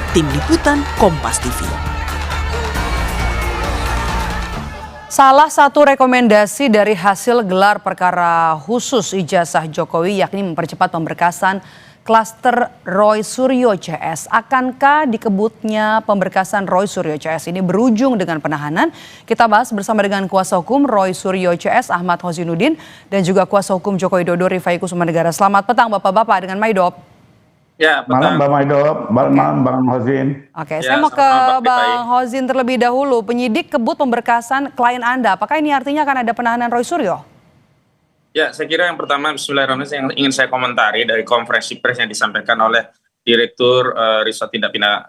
Tim Liputan Kompas TV. Salah satu rekomendasi dari hasil gelar perkara khusus ijazah Jokowi yakni mempercepat pemberkasan klaster Roy Suryo CS. Akankah dikebutnya pemberkasan Roy Suryo CS ini berujung dengan penahanan? Kita bahas bersama dengan kuasa hukum Roy Suryo CS Ahmad Hozinuddin dan juga kuasa hukum Joko Widodo Rifai Kusumandegara. Selamat petang Bapak-bapak dengan Maidop. Ya, malam Mbak Maidop, malam Bang Hozin. Oke, Ya, saya mau ke sama-sama, Pak Bang Hozin terlebih dahulu. Penyidik kebut pemberkasan klien Anda. Apakah ini artinya akan ada penahanan Roy Suryo? Ya, saya kira yang pertama Bismillahirrahmanirrahim yang ingin saya komentari dari konferensi pers yang disampaikan oleh Direktur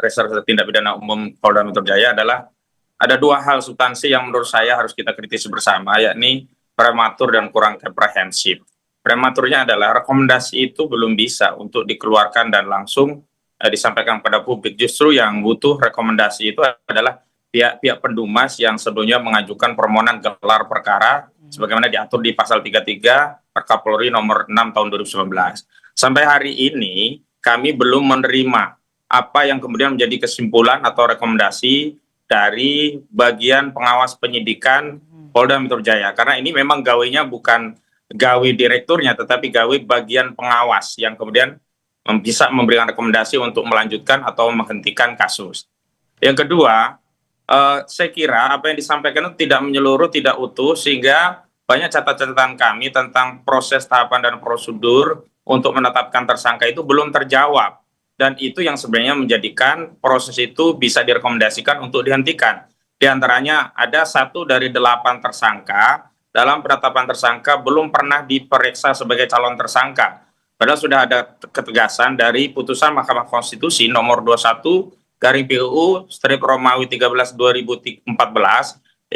Reserse Tindak Pidana Umum Polda Metro Jaya adalah ada dua hal substansi yang menurut saya harus kita kritisi bersama, yakni prematur dan kurang komprehensif. Prematurnya adalah rekomendasi itu belum bisa untuk dikeluarkan dan langsung disampaikan kepada publik. Justru yang butuh rekomendasi itu adalah pihak-pihak pendumas yang sebelumnya mengajukan permohonan gelar perkara sebagaimana diatur di pasal 33 Perkapolri nomor 6 tahun 2019. Sampai hari ini kami belum menerima apa yang kemudian menjadi kesimpulan atau rekomendasi dari bagian pengawas penyidikan Polda Metro Jaya. Karena ini memang gawainya bukan gawe direkturnya, tetapi gawe bagian pengawas yang kemudian bisa memberikan rekomendasi untuk melanjutkan atau menghentikan kasus. Yang kedua, saya kira apa yang disampaikan itu tidak menyeluruh, tidak utuh, sehingga banyak catatan kami tentang proses tahapan dan prosedur untuk menetapkan tersangka itu belum terjawab. Dan itu yang sebenarnya menjadikan proses itu bisa direkomendasikan untuk dihentikan. Di antaranya ada 1 dari 8 tersangka dalam penetapan tersangka belum pernah diperiksa sebagai calon tersangka. Padahal sudah ada ketegasan dari putusan Mahkamah Konstitusi nomor 21/PUU/Romawi 13/2014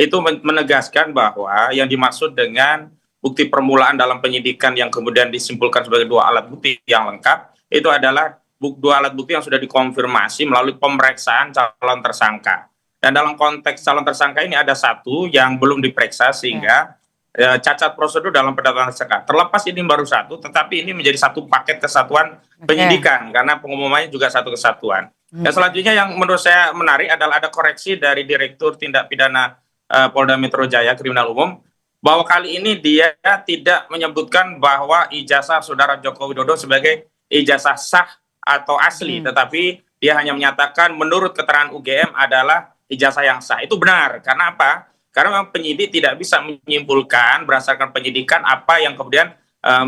itu menegaskan bahwa yang dimaksud dengan bukti permulaan dalam penyidikan yang kemudian disimpulkan sebagai 2 alat bukti yang lengkap itu adalah 2 alat bukti yang sudah dikonfirmasi melalui pemeriksaan calon tersangka. Dan dalam konteks calon tersangka ini ada 1 yang belum diperiksa sehingga cacat prosedur dalam penetapan tersangka. Terlepas ini baru 1, tetapi ini menjadi satu paket kesatuan penyidikan karena pengumumannya juga satu kesatuan. Dan selanjutnya yang menurut saya menarik adalah ada koreksi dari Direktur Tindak Pidana Polda Metro Jaya Kriminal Umum bahwa kali ini dia tidak menyebutkan bahwa ijazah Saudara Joko Widodo sebagai ijazah sah atau asli, tetapi dia hanya menyatakan menurut keterangan UGM adalah ijazah yang sah. Itu benar. Karena apa? Karena memang penyidik tidak bisa menyimpulkan berdasarkan penyidikan apa yang kemudian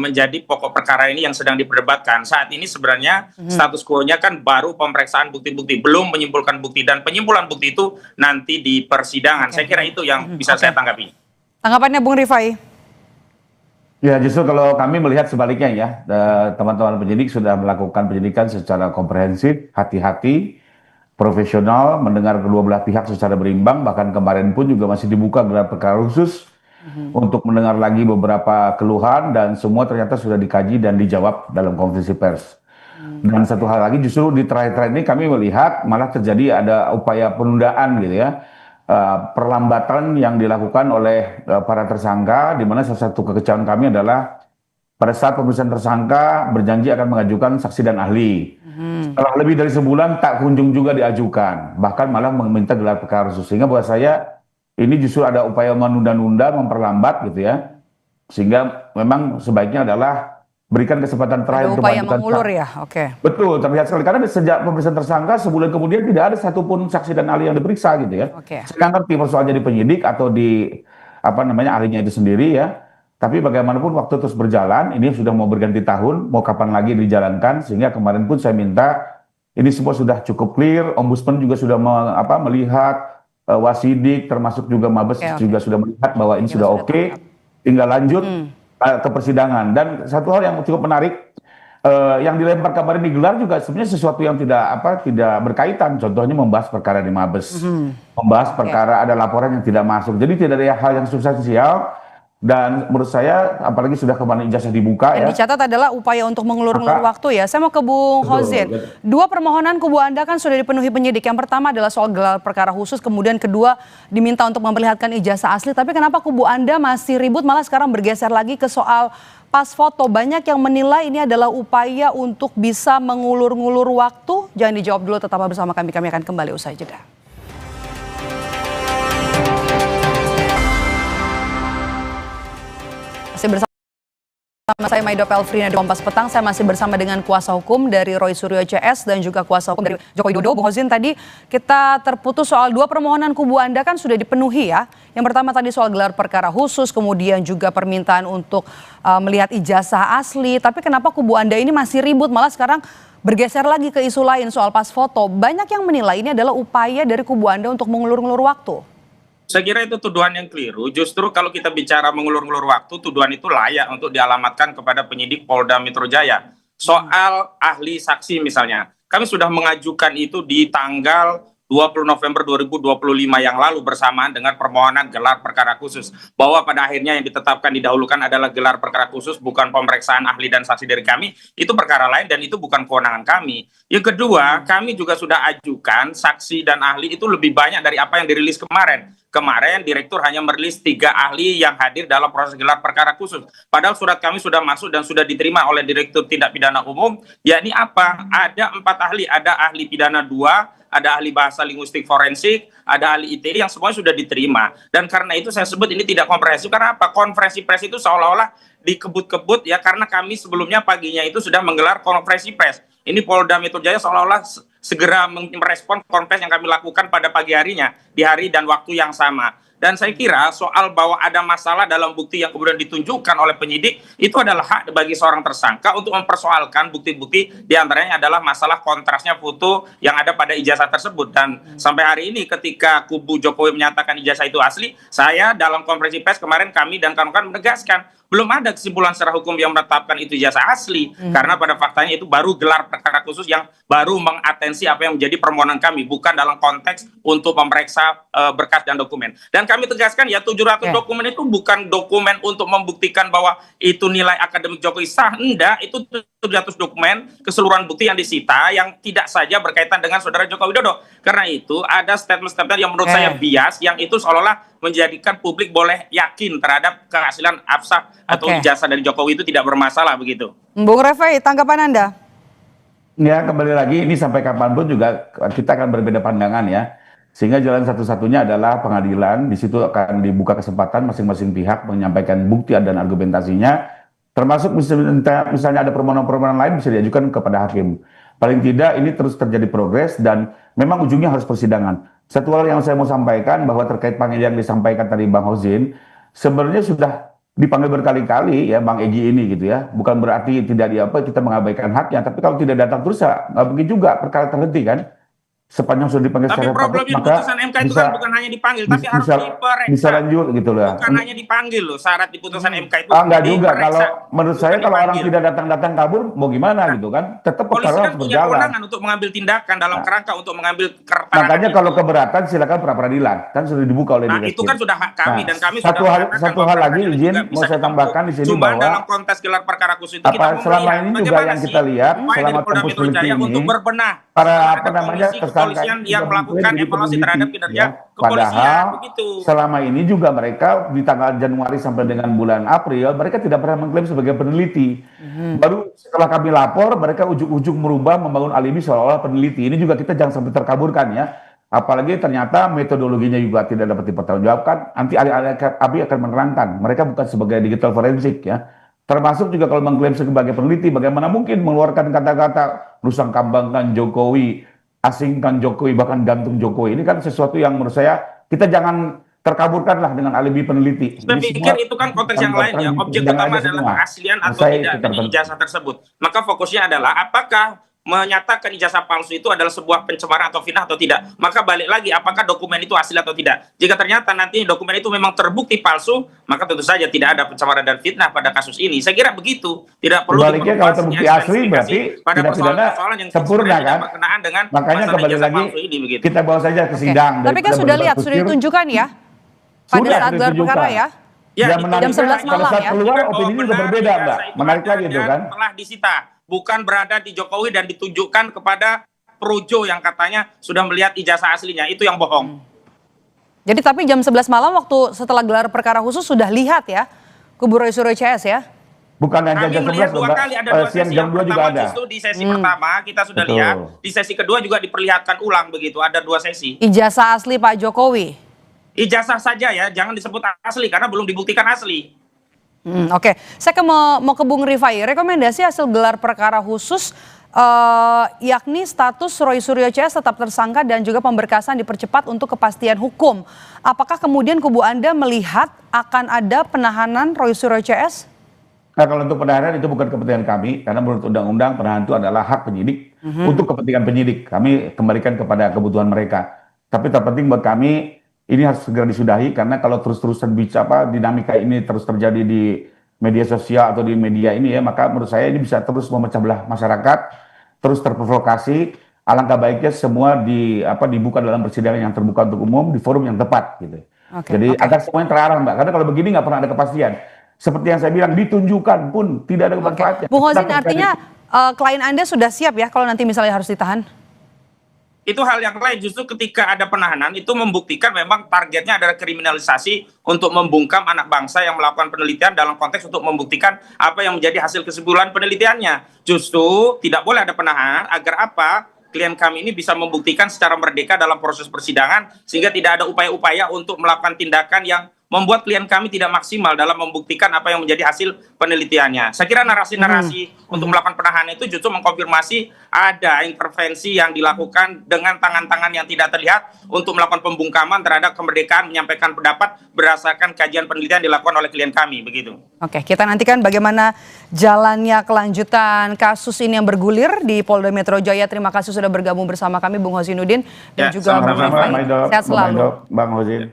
menjadi pokok perkara ini yang sedang diperdebatkan. Saat ini sebenarnya status quo-nya kan baru pemeriksaan bukti-bukti, belum menyimpulkan bukti, dan penyimpulan bukti itu nanti di persidangan. Saya kira itu yang bisa saya tanggapi. Tanggapannya Bung Rifai? Ya, justru kalau kami melihat sebaliknya ya, teman-teman penyidik sudah melakukan penyidikan secara komprehensif, hati-hati, profesional, mendengar kedua belah pihak secara berimbang, bahkan kemarin pun juga masih dibuka gelar perkara khusus untuk mendengar lagi beberapa keluhan, dan semua ternyata sudah dikaji dan dijawab dalam konferensi pers. Dan satu hal lagi, justru di terakhir-terakhir ini kami melihat malah terjadi ada upaya penundaan gitu ya, perlambatan yang dilakukan oleh para tersangka, di mana salah satu kekecewaan kami adalah pada saat pemeriksaan tersangka berjanji akan mengajukan saksi dan ahli. Setelah lebih dari sebulan tak kunjung juga diajukan, bahkan malah meminta gelar perkara khusus. Sehingga buat saya ini justru ada upaya menunda-nunda, memperlambat gitu ya. Sehingga memang sebaiknya adalah berikan kesempatan terakhir untuk upaya mengulur ya, oke. Betul, terlihat sekali karena sejak pemeriksaan tersangka sebulan kemudian tidak ada satupun saksi dan ahli yang diperiksa gitu ya. Saya ngerti persoalannya di penyidik atau di ahlinya itu sendiri ya. Tapi bagaimanapun waktu terus berjalan, ini sudah mau berganti tahun, mau kapan lagi dijalankan, sehingga kemarin pun saya minta, ini semua sudah cukup clear, Ombudsman juga sudah melihat, Wasidik, termasuk juga Mabes juga sudah melihat bahwa ini sudah oke, tinggal lanjut ke persidangan. Dan satu hal yang cukup menarik, yang dilempar kemarin digelar juga sebenarnya sesuatu yang tidak berkaitan, contohnya membahas perkara di Mabes, membahas perkara ada laporan yang tidak masuk, jadi tidak ada hal yang substansial. Dan menurut saya, apalagi sudah kemarin ijazah dibuka yang ya. dicatat adalah upaya untuk mengulur-ngulur waktu ya. Saya mau ke Bung Hozin. 2 permohonan kubu Anda kan sudah dipenuhi penyidik. Yang pertama adalah soal gelar perkara khusus, kemudian kedua diminta untuk memperlihatkan ijazah asli. Tapi kenapa kubu Anda masih ribut, malah sekarang bergeser lagi ke soal pas foto, banyak yang menilai ini adalah upaya untuk bisa mengulur-ngulur waktu. Jangan dijawab dulu, tetap bersama kami akan kembali usai jeda. Masih bersama saya Maido Pelfrina di Kompas Petang. Saya masih bersama dengan kuasa hukum dari Roy Suryo CS dan juga kuasa hukum dari Joko Widodo. Bung Hozin, tadi kita terputus soal 2 permohonan kubu Anda kan sudah dipenuhi ya. Yang pertama tadi soal gelar perkara khusus, kemudian juga permintaan untuk melihat ijazah asli. Tapi kenapa kubu Anda ini masih ribut, malah sekarang bergeser lagi ke isu lain soal pas foto. Banyak yang menilai ini adalah upaya dari kubu Anda untuk mengulur-ngulur waktu. Saya kira itu tuduhan yang keliru. Justru kalau kita bicara mengulur-ngulur waktu, tuduhan itu layak untuk dialamatkan kepada penyidik Polda Metro Jaya. Soal ahli saksi misalnya, kami sudah mengajukan itu di tanggal 20 November 2025 yang lalu bersamaan dengan permohonan gelar perkara khusus. Bahwa pada akhirnya yang ditetapkan didahulukan adalah gelar perkara khusus, bukan pemeriksaan ahli dan saksi dari kami. Itu perkara lain dan itu bukan kewenangan kami. Yang kedua, kami juga sudah ajukan saksi dan ahli itu lebih banyak dari apa yang dirilis kemarin. Kemarin Direktur hanya merilis 3 ahli yang hadir dalam proses gelar perkara khusus. Padahal surat kami sudah masuk dan sudah diterima oleh Direktur Tindak Pidana Umum. Yakni apa? Ada 4 ahli. Ada ahli pidana 2, ada ahli bahasa linguistik forensik, ada ahli ITE yang semuanya sudah diterima. Dan karena itu saya sebut ini tidak komprehensif. Karena apa? Konferensi pers itu seolah-olah dikebut-kebut ya, karena kami sebelumnya paginya itu sudah menggelar konferensi pers. Ini Polda Metro Jaya seolah-olah segera merespon konferensi yang kami lakukan pada pagi harinya, di hari dan waktu yang sama. Dan saya kira soal bahwa ada masalah dalam bukti yang kemudian ditunjukkan oleh penyidik, itu adalah hak bagi seorang tersangka untuk mempersoalkan bukti-bukti, diantaranya adalah masalah kontrasnya foto yang ada pada ijazah tersebut. Dan sampai hari ini ketika kubu Jokowi menyatakan ijazah itu asli, saya dalam konferensi pers kemarin kami dan kawan-kawan menegaskan, belum ada kesimpulan secara hukum yang menetapkan itu ijazah asli. Karena pada faktanya itu baru gelar perkara khusus yang baru mengatensi apa yang menjadi permohonan kami, bukan dalam konteks untuk memeriksa berkas dan dokumen. Dan kami tegaskan ya 700 dokumen itu bukan dokumen untuk membuktikan bahwa itu nilai akademik Jokowi sah. Enggak, itu 700 dokumen keseluruhan bukti yang disita yang tidak saja berkaitan dengan saudara Joko Widodo. Karena itu ada statement-statement yang menurut saya bias, yang itu seolah-olah menjadikan publik boleh yakin terhadap kehasilan absah atau ijazah dari Jokowi itu tidak bermasalah begitu. Bung Refai, tanggapan Anda? Ya, kembali lagi ini sampai kapanpun juga kita akan berbeda pandangan ya. Sehingga jalan satu-satunya adalah pengadilan. Di situ akan dibuka kesempatan masing-masing pihak menyampaikan bukti dan argumentasinya. Termasuk misalnya ada permohonan-permohonan lain bisa diajukan kepada hakim. Paling tidak ini terus terjadi progres dan memang ujungnya harus persidangan. Satu hal yang saya mau sampaikan bahwa terkait panggilan yang disampaikan tadi Bang Hozin, sebenarnya sudah dipanggil berkali-kali ya Bang Egy ini gitu ya. Bukan berarti tidak kita mengabaikan haknya, tapi kalau tidak datang terus nggak mungkin juga perkara terhenti kan. Sepanjang sudah dipanggil tapi secara problemnya maka putusan MK itu kan bukan hanya dipanggil, tapi harus diperiksa. Bisa lanjut gitu loh. Bukan hanya dipanggil loh, syarat di putusan MK itu enggak juga, kalau menurut saya kalau orang dipanggil. tidak datang-datang kabur mau gimana gitu kan, tetap Polisi perkara kan harus punya berjalan. kewenangan untuk mengambil tindakan dalam kerangka untuk mengambil keterangan. Makanya itu. kalau keberatan silakan pra peradilan, kan sudah dibuka oleh Nah, direktur. itu kan sudah hak kami dan kami satu sudah hal, satu hal lagi izin mau saya tambahkan di sini cuma bahwa dalam konteks gelar perkara khusus itu apa selama ini juga yang kita lihat selama tempus delikti ini untuk berbenah para apa namanya tersangka yang melakukan evaluasi terhadap kinerja kepolisian padahal begitu. Selama ini juga mereka di tanggal Januari sampai dengan bulan April mereka tidak pernah mengklaim sebagai peneliti. Baru setelah kami lapor mereka ujuk-ujuk merubah membangun alibi seolah-olah peneliti. Ini juga kita jangan sampai terkaburkan ya. Apalagi ternyata metodologinya juga tidak dapat dipertanggungjawabkan. Nanti ahli akan menerangkan mereka bukan sebagai digital forensik ya. Termasuk juga kalau mengklaim sebagai peneliti, bagaimana mungkin mengeluarkan kata-kata nusangkambangkan Jokowi, asingkan Jokowi, bahkan gantung Jokowi. Ini kan sesuatu yang menurut saya kita jangan terkaburkan lah dengan alibi peneliti. Saya pikir itu kan konteks yang lain ya. Objek utama adalah keaslian atau tidak dari ijazah tersebut. Maka fokusnya adalah apakah menyatakan ijazah palsu itu adalah sebuah pencemaran atau fitnah atau tidak. Maka balik lagi, apakah dokumen itu asli atau tidak. Jika ternyata nanti dokumen itu memang terbukti palsu, maka tentu saja tidak ada pencemaran dan fitnah pada kasus ini. Saya kira begitu. Tidak perlu sebaliknya kalau terbukti asli berarti pada tidak pidana sempurna kan. Dengan makanya kembali lagi ini, kita bawa saja ke sidang. Tapi kan sudah lihat, sudah ditunjukkan ya pada saat gelar perkara ya. Ya, jam 11 malam saat ya. keluar opini juga berbeda Mbak. Menarik lagi itu kan. Telah disita, bukan berada di Jokowi dan ditunjukkan kepada Projo yang katanya sudah melihat ijazah aslinya. Itu yang bohong. Jadi tapi jam 11 malam waktu setelah gelar perkara khusus sudah lihat ya kubu Roy Suryo CS ya. Bukan hanya Kami jam melihat 11, dua Mbak. kali ada dua Siang sesi. jam Yang 2 juga pertama ada. justru di sesi pertama kita sudah Betul. lihat, di sesi kedua juga diperlihatkan ulang begitu, ada 2 sesi. Ijazah asli Pak Jokowi. Ijazah saja ya, jangan disebut asli karena belum dibuktikan asli. Oke, saya mau ke Bung Rifai. Rekomendasi hasil gelar perkara khusus yakni status Roy Suryo CS tetap tersangka dan juga pemberkasan dipercepat untuk kepastian hukum. Apakah kemudian kubu Anda melihat akan ada penahanan Roy Suryo CS? Nah, kalau untuk penahanan itu bukan kepentingan kami, karena menurut undang-undang penahanan itu adalah hak penyidik untuk kepentingan penyidik. Kami kembalikan kepada kebutuhan mereka. Tapi terpenting buat kami ini harus segera disudahi karena kalau terus-terusan dinamika ini terus terjadi di media sosial atau di media ini ya, maka menurut saya ini bisa terus memecah belah masyarakat, terus terprovokasi. Alangkah baiknya semua dibuka dalam persidangan yang terbuka untuk umum di forum yang tepat gitu. Jadi agar semuanya terarah, Mbak. Karena kalau begini nggak pernah ada kepastian. Seperti yang saya bilang, ditunjukkan pun tidak ada kemanfaatnya. Bung Hozin, artinya klien Anda sudah siap ya kalau nanti misalnya harus ditahan? Itu hal yang lain, justru ketika ada penahanan itu membuktikan memang targetnya adalah kriminalisasi untuk membungkam anak bangsa yang melakukan penelitian dalam konteks untuk membuktikan apa yang menjadi hasil kesimpulan penelitiannya. Justru tidak boleh ada penahanan agar apa? Klien kami ini bisa membuktikan secara merdeka dalam proses persidangan sehingga tidak ada upaya-upaya untuk melakukan tindakan yang membuat klien kami tidak maksimal dalam membuktikan apa yang menjadi hasil penelitiannya. Saya kira narasi-narasi untuk melakukan penahanan itu justru mengkonfirmasi ada intervensi yang dilakukan dengan tangan-tangan yang tidak terlihat untuk melakukan pembungkaman terhadap kemerdekaan menyampaikan pendapat berdasarkan kajian penelitian dilakukan oleh klien kami, begitu. Oke, kita nantikan bagaimana jalannya kelanjutan kasus ini yang bergulir di Polda Metro Jaya. Terima kasih sudah bergabung bersama kami Bung Hosinuddin dan juga Bung Rifai. Sehat selalu. Bang Hozin.